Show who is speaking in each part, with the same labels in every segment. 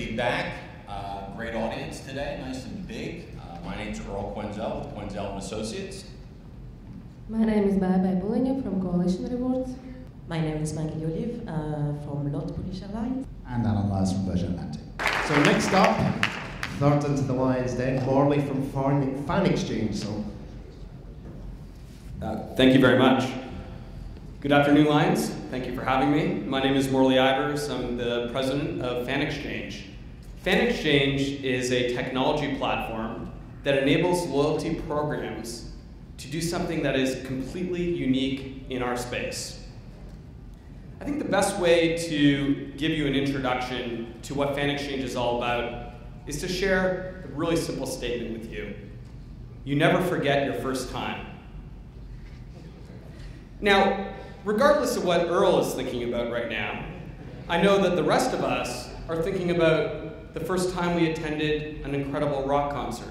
Speaker 1: be back. Great audience today, nice and big. My name's Earl Quenzel with Quenzel & Associates.
Speaker 2: My name is Barbara Bouligny from Coalition Rewards.
Speaker 3: My name is Maggie Olive from Lot Polish Airlines.
Speaker 4: And Alan Lyles from Virgin Atlantic. So next up, third into the LionsDen, Morley from FanXchange. So,
Speaker 5: thank you very much. Good afternoon, Lions. Thank you for having me. My name is Morley Ivers. I'm the president of FanXchange. FanXchange is a technology platform that enables loyalty programs to do something that is completely unique in our space. I think the best way to give you an introduction to what FanXchange is all about is to share a really simple statement with you. You never forget your first time. Now, regardless of what Earl is thinking about right now, I know that the rest of us are thinking about the first time we attended an incredible rock concert.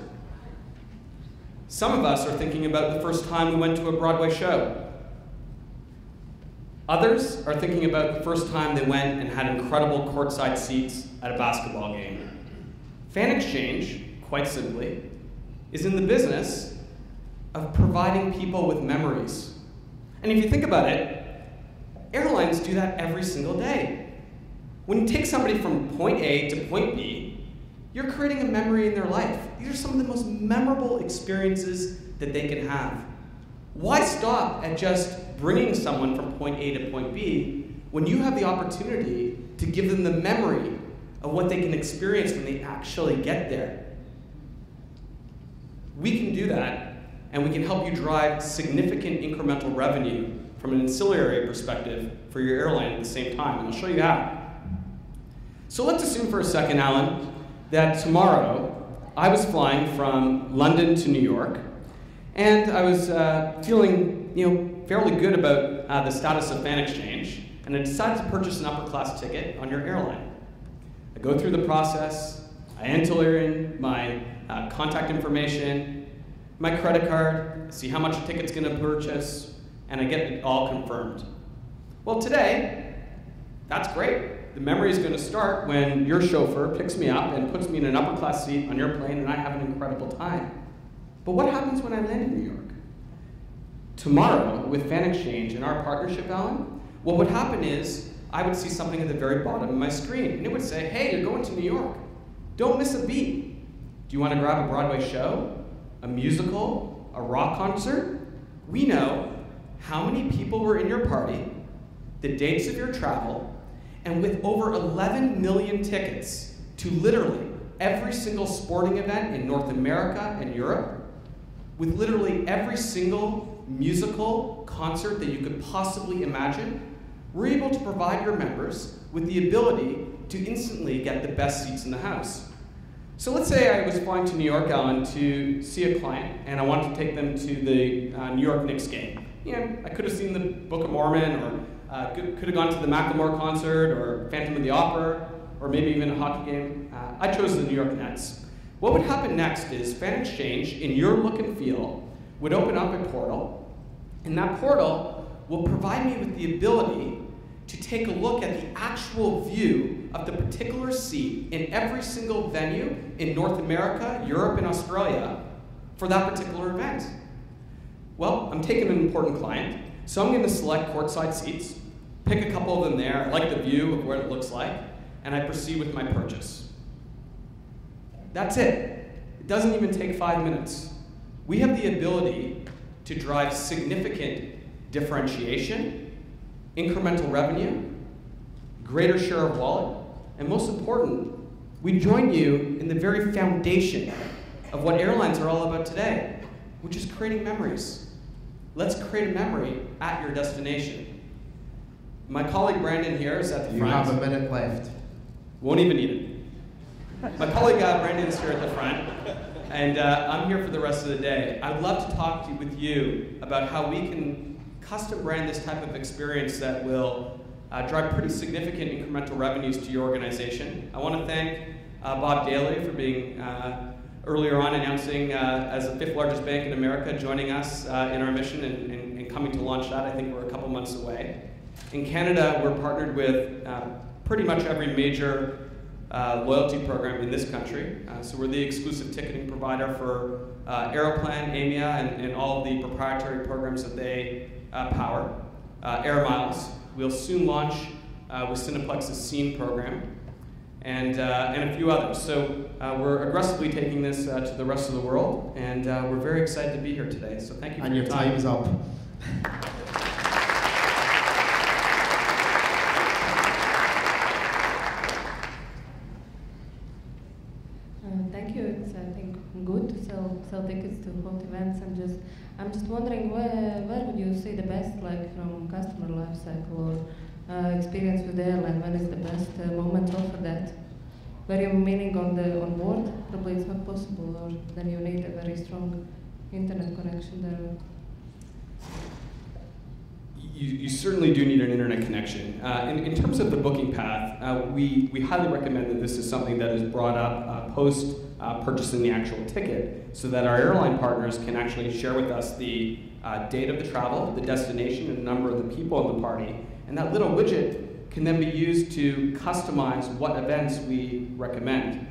Speaker 5: Some of us are thinking about the first time we went to a Broadway show. Others are thinking about the first time they went and had incredible courtside seats at a basketball game. FanXchange, quite simply, is in the business of providing people with memories. And if you think about it, airlines do that every single day. When you take somebody from point A to point B, you're creating a memory in their life. These are some of the most memorable experiences that they can have. Why stop at just bringing someone from point A to point B when you have the opportunity to give them the memory of what they can experience when they actually get there? We can do that, and we can help you drive significant incremental revenue from an ancillary perspective for your airline at the same time, and I'll show you how. So let's assume for a second, Alan, that tomorrow I was flying from London to New York, and I was feeling fairly good about the status of FanXchange, and I decided to purchase an upper class ticket on your airline. I go through the process, I enter in my contact information, my credit card, see how much a ticket's going to purchase, and I get it all confirmed. Well, today, that's great. The memory is going to start when your chauffeur picks me up and puts me in an upper class seat on your plane and I have an incredible time. But what happens when I land in New York? Tomorrow, with FanXchange and our partnership, Alan, what would happen is I would see something at the very bottom of my screen, and it would say, hey, you're going to New York. Don't miss a beat. Do you want to grab a Broadway show, a musical, a rock concert? We know how many people were in your party, the dates of your travel, and with over 11 million tickets to literally every single sporting event in North America and Europe, with literally every single musical concert that you could possibly imagine, we're able to provide your members with the ability to instantly get the best seats in the house. So let's say I was flying to New York, Alan, to see a client, and I wanted to take them to the New York Knicks game. I could have seen the Book of Mormon, or could have gone to the Macklemore concert, or Phantom of the Opera, or maybe even a hockey game. I chose the New York Nets. What would happen next is FanXchange, in your look and feel, would open up a portal, and that portal will provide me with the ability to take a look at the actual view of the particular seat in every single venue in North America, Europe, and Australia for that particular event. Well, I'm taking an important client, so I'm going to select courtside seats, pick a couple of them there, I like the view of what it looks like, and I proceed with my purchase. That's it. It doesn't even take 5 minutes. We have the ability to drive significant differentiation, incremental revenue, greater share of wallet, and most important, we join you in the very foundation of what airlines are all about today, which is creating memories. Let's create a memory at your destination. My colleague Brandon here is at the front.
Speaker 4: You have a minute left.
Speaker 5: Won't even need it. My colleague Brandon is here at the front, and I'm here for the rest of the day. I'd love to talk with you about how we can custom brand this type of experience that will drive pretty significant incremental revenues to your organization. I want to thank Bob Daly for being earlier on announcing as the 5th largest bank in America, joining us in our mission and coming to launch that. I think we're a couple months away. In Canada, we're partnered with pretty much every major loyalty program in this country. So we're the exclusive ticketing provider for Airline, AMIA, and all of the proprietary programs that they power. Air Miles. We'll soon launch with Cineplex's Scene program, and a few others. So we're aggressively taking this to the rest of the world, and we're very excited to be here today. So thank you for your time.
Speaker 4: And your time is up.
Speaker 2: Thank you. It's I think good to sell tickets to hot events, and I'm just wondering where would you see the best, like from customer life cycle or experience with the airline? When is the best moment to offer that? Were you meaning on board? Probably it's not possible, or then you need a very strong internet connection there.
Speaker 5: You certainly do need an internet connection. In terms of the booking path, we highly recommend that this is something that is brought up post purchasing the actual ticket, so that our airline partners can actually share with us the date of the travel, the destination, and the number of the people in the party. And that little widget can then be used to customize what events we recommend.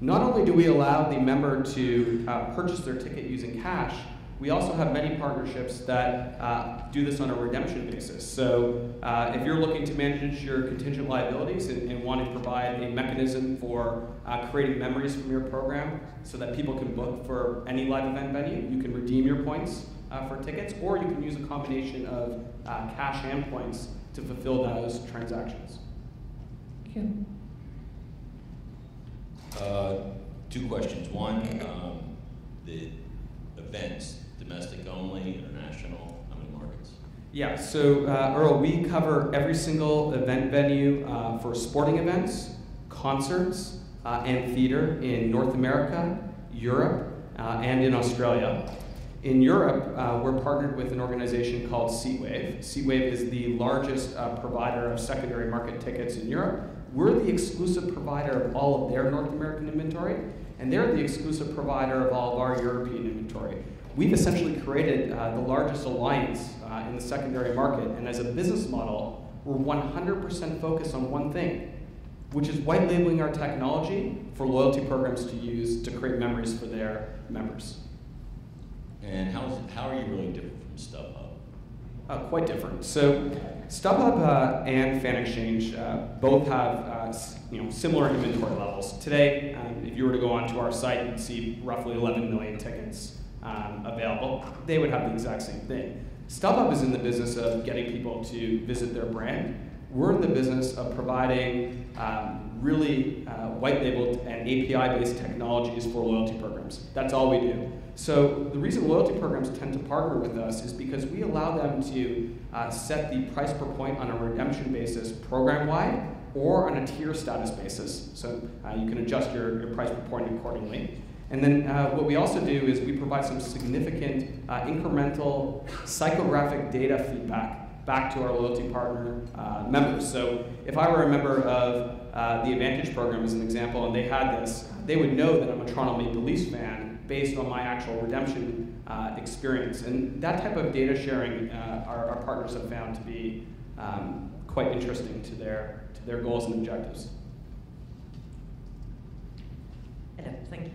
Speaker 5: Not only do we allow the member to purchase their ticket using cash, we also have many partnerships that do this on a redemption basis. So if you're looking to manage your contingent liabilities and want to provide a mechanism for creating memories from your program so that people can book for any live event venue, you can redeem your points for tickets, or you can use a combination of cash and points to fulfill those transactions.
Speaker 2: Thank you.
Speaker 1: Two questions. One, the events, domestic only, international, how many markets?
Speaker 5: Yeah, so Earl, we cover every single event venue for sporting events, concerts, and theater in North America, Europe, and in Australia. In Europe, we're partnered with an organization called Seatwave. Seatwave is the largest provider of secondary market tickets in Europe. We're the exclusive provider of all of their North American inventory, and they're the exclusive provider of all of our European inventory. We've essentially created the largest alliance in the secondary market, and as a business model, we're 100% focused on one thing, which is white labeling our technology for loyalty programs to use to create memories for their members.
Speaker 1: And how are you really different from StubHub?
Speaker 5: Quite different. So StubHub and FanXchange both have similar inventory levels. Today, if you were to go onto our site, you'd see roughly 11 million tickets available. They would have the exact same thing. StubHub is in the business of getting people to visit their brand. We're in the business of providing really white-labeled and API-based technologies for loyalty programs. That's all we do. So the reason loyalty programs tend to partner with us is because we allow them to set the price per point on a redemption basis program-wide or on a tier status basis. So you can adjust your price per point accordingly. And then what we also do is we provide some significant incremental psychographic data feedback back to our loyalty partner members. So if I were a member of the Advantage program as an example, and they had this, they would know that I'm a Toronto Maple Leafs fan based on my actual redemption experience. And that type of data sharing our partners have found to be quite interesting to their goals and objectives.
Speaker 3: Hello, thank you.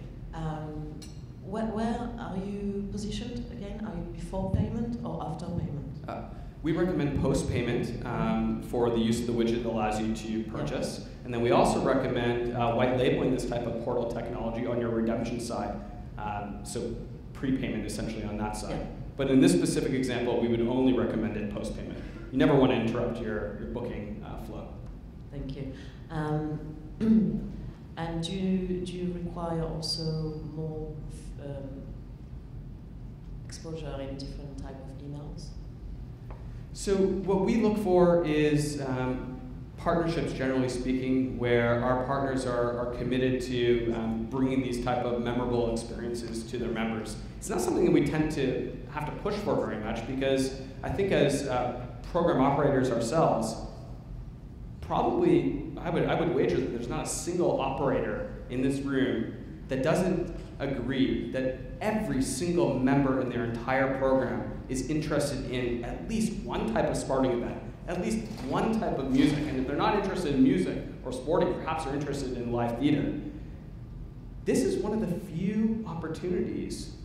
Speaker 3: Where are you positioned again? Are you before payment or after payment?
Speaker 5: We recommend post-payment for the use of the widget that allows you to purchase. Yeah. And then we also recommend white labeling this type of portal technology on your redemption side. So prepayment essentially on that side. Yeah. But in this specific example, we would only recommend it post-payment. You never want to interrupt your booking flow.
Speaker 3: Thank you. And do you require also more exposure in different type of emails?
Speaker 5: So what we look for is partnerships, generally speaking, where our partners are committed to bringing these type of memorable experiences to their members. It's not something that we tend to have to push for very much because I think as program operators ourselves, probably I would wager that there's not a single operator in this room that doesn't agree that every single member in their entire program is interested in at least one type of sporting event, at least one type of music. And if they're not interested in music or sporting, perhaps they're interested in live theater. This is one of the few opportunities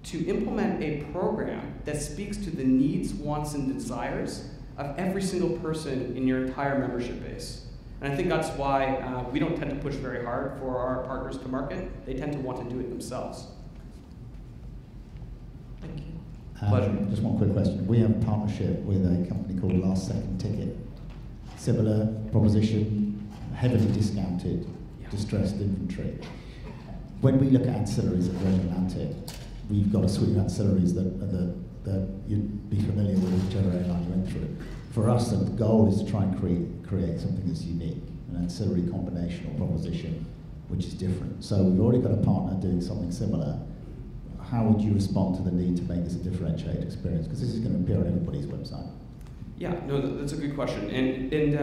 Speaker 5: to implement a program that speaks to the needs, wants, and desires of every single person in your entire membership base. And I think that's why we don't tend to push very hard for our partners to market. They tend to want to do it themselves.
Speaker 3: Thank you.
Speaker 5: Pleasure.
Speaker 6: Just one quick question. We have a partnership with a company called Last Second Ticket. Similar proposition, heavily discounted, distressed inventory. When we look at ancillaries at Virgin Atlantic, we've got a suite of ancillaries that you'd be familiar with whichever airline you went through. For us, the goal is to try and create something that's unique, an ancillary combination or proposition which is different. So we've already got a partner doing something similar. How would you respond to the need to make this a differentiated experience? Because this is going to appear on everybody's website.
Speaker 5: Yeah, no, that's a good question. And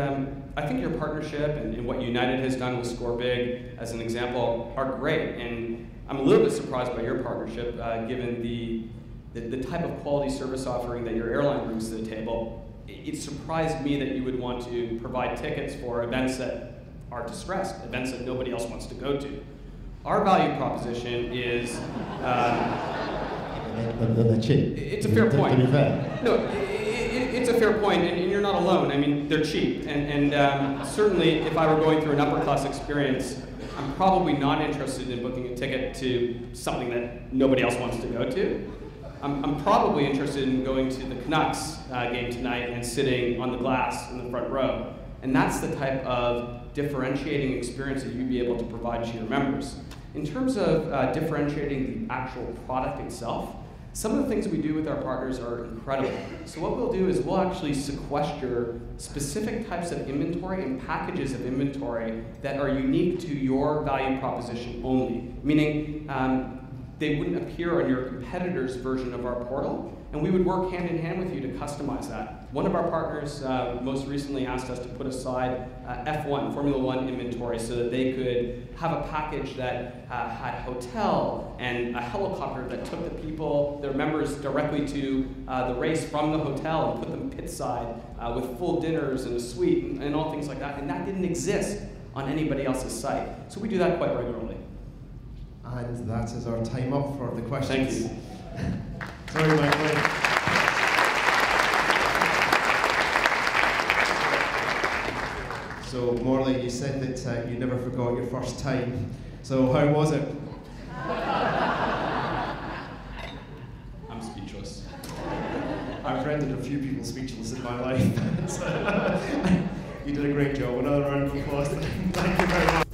Speaker 5: I think your partnership and what United has done with Score Big, as an example, are great. And I'm a little bit surprised by your partnership, given the type of quality service offering that your airline brings to the table. It surprised me that you would want to provide tickets for events that are distressed, events that nobody else wants to go to. Our value proposition is...
Speaker 6: they're cheap.
Speaker 5: It's a fair point.
Speaker 6: To be fair.
Speaker 5: No, it's a fair point, and you're not alone. I mean, they're cheap. And certainly, if I were going through an upper class experience, I'm probably not interested in booking a ticket to something that nobody else wants to go to. I'm probably interested in going to the Canucks game tonight and sitting on the glass in the front row. And that's the type of differentiating experience that you'd be able to provide to your members. In terms of differentiating the actual product itself, some of the things we do with our partners are incredible. So what we'll do is we'll actually sequester specific types of inventory and packages of inventory that are unique to your value proposition only, meaning they wouldn't appear on your competitor's version of our portal, and we would work hand in hand with you to customize that. One of our partners most recently asked us to put aside F1, Formula One inventory, so that they could have a package that had a hotel and a helicopter that took the people, their members, directly to the race from the hotel and put them pit side with full dinners and a suite and all things like that. And that didn't exist on anybody else's site. So we do that quite regularly.
Speaker 4: And that is our time up for the questions.
Speaker 5: Thank you.
Speaker 4: Sorry, Michael. So, Morley, you said that you never forgot your first time. So, how was it?
Speaker 5: I'm speechless.
Speaker 4: I've rendered a few people speechless in my life. You did a great job. Another round of applause. Thank you very much.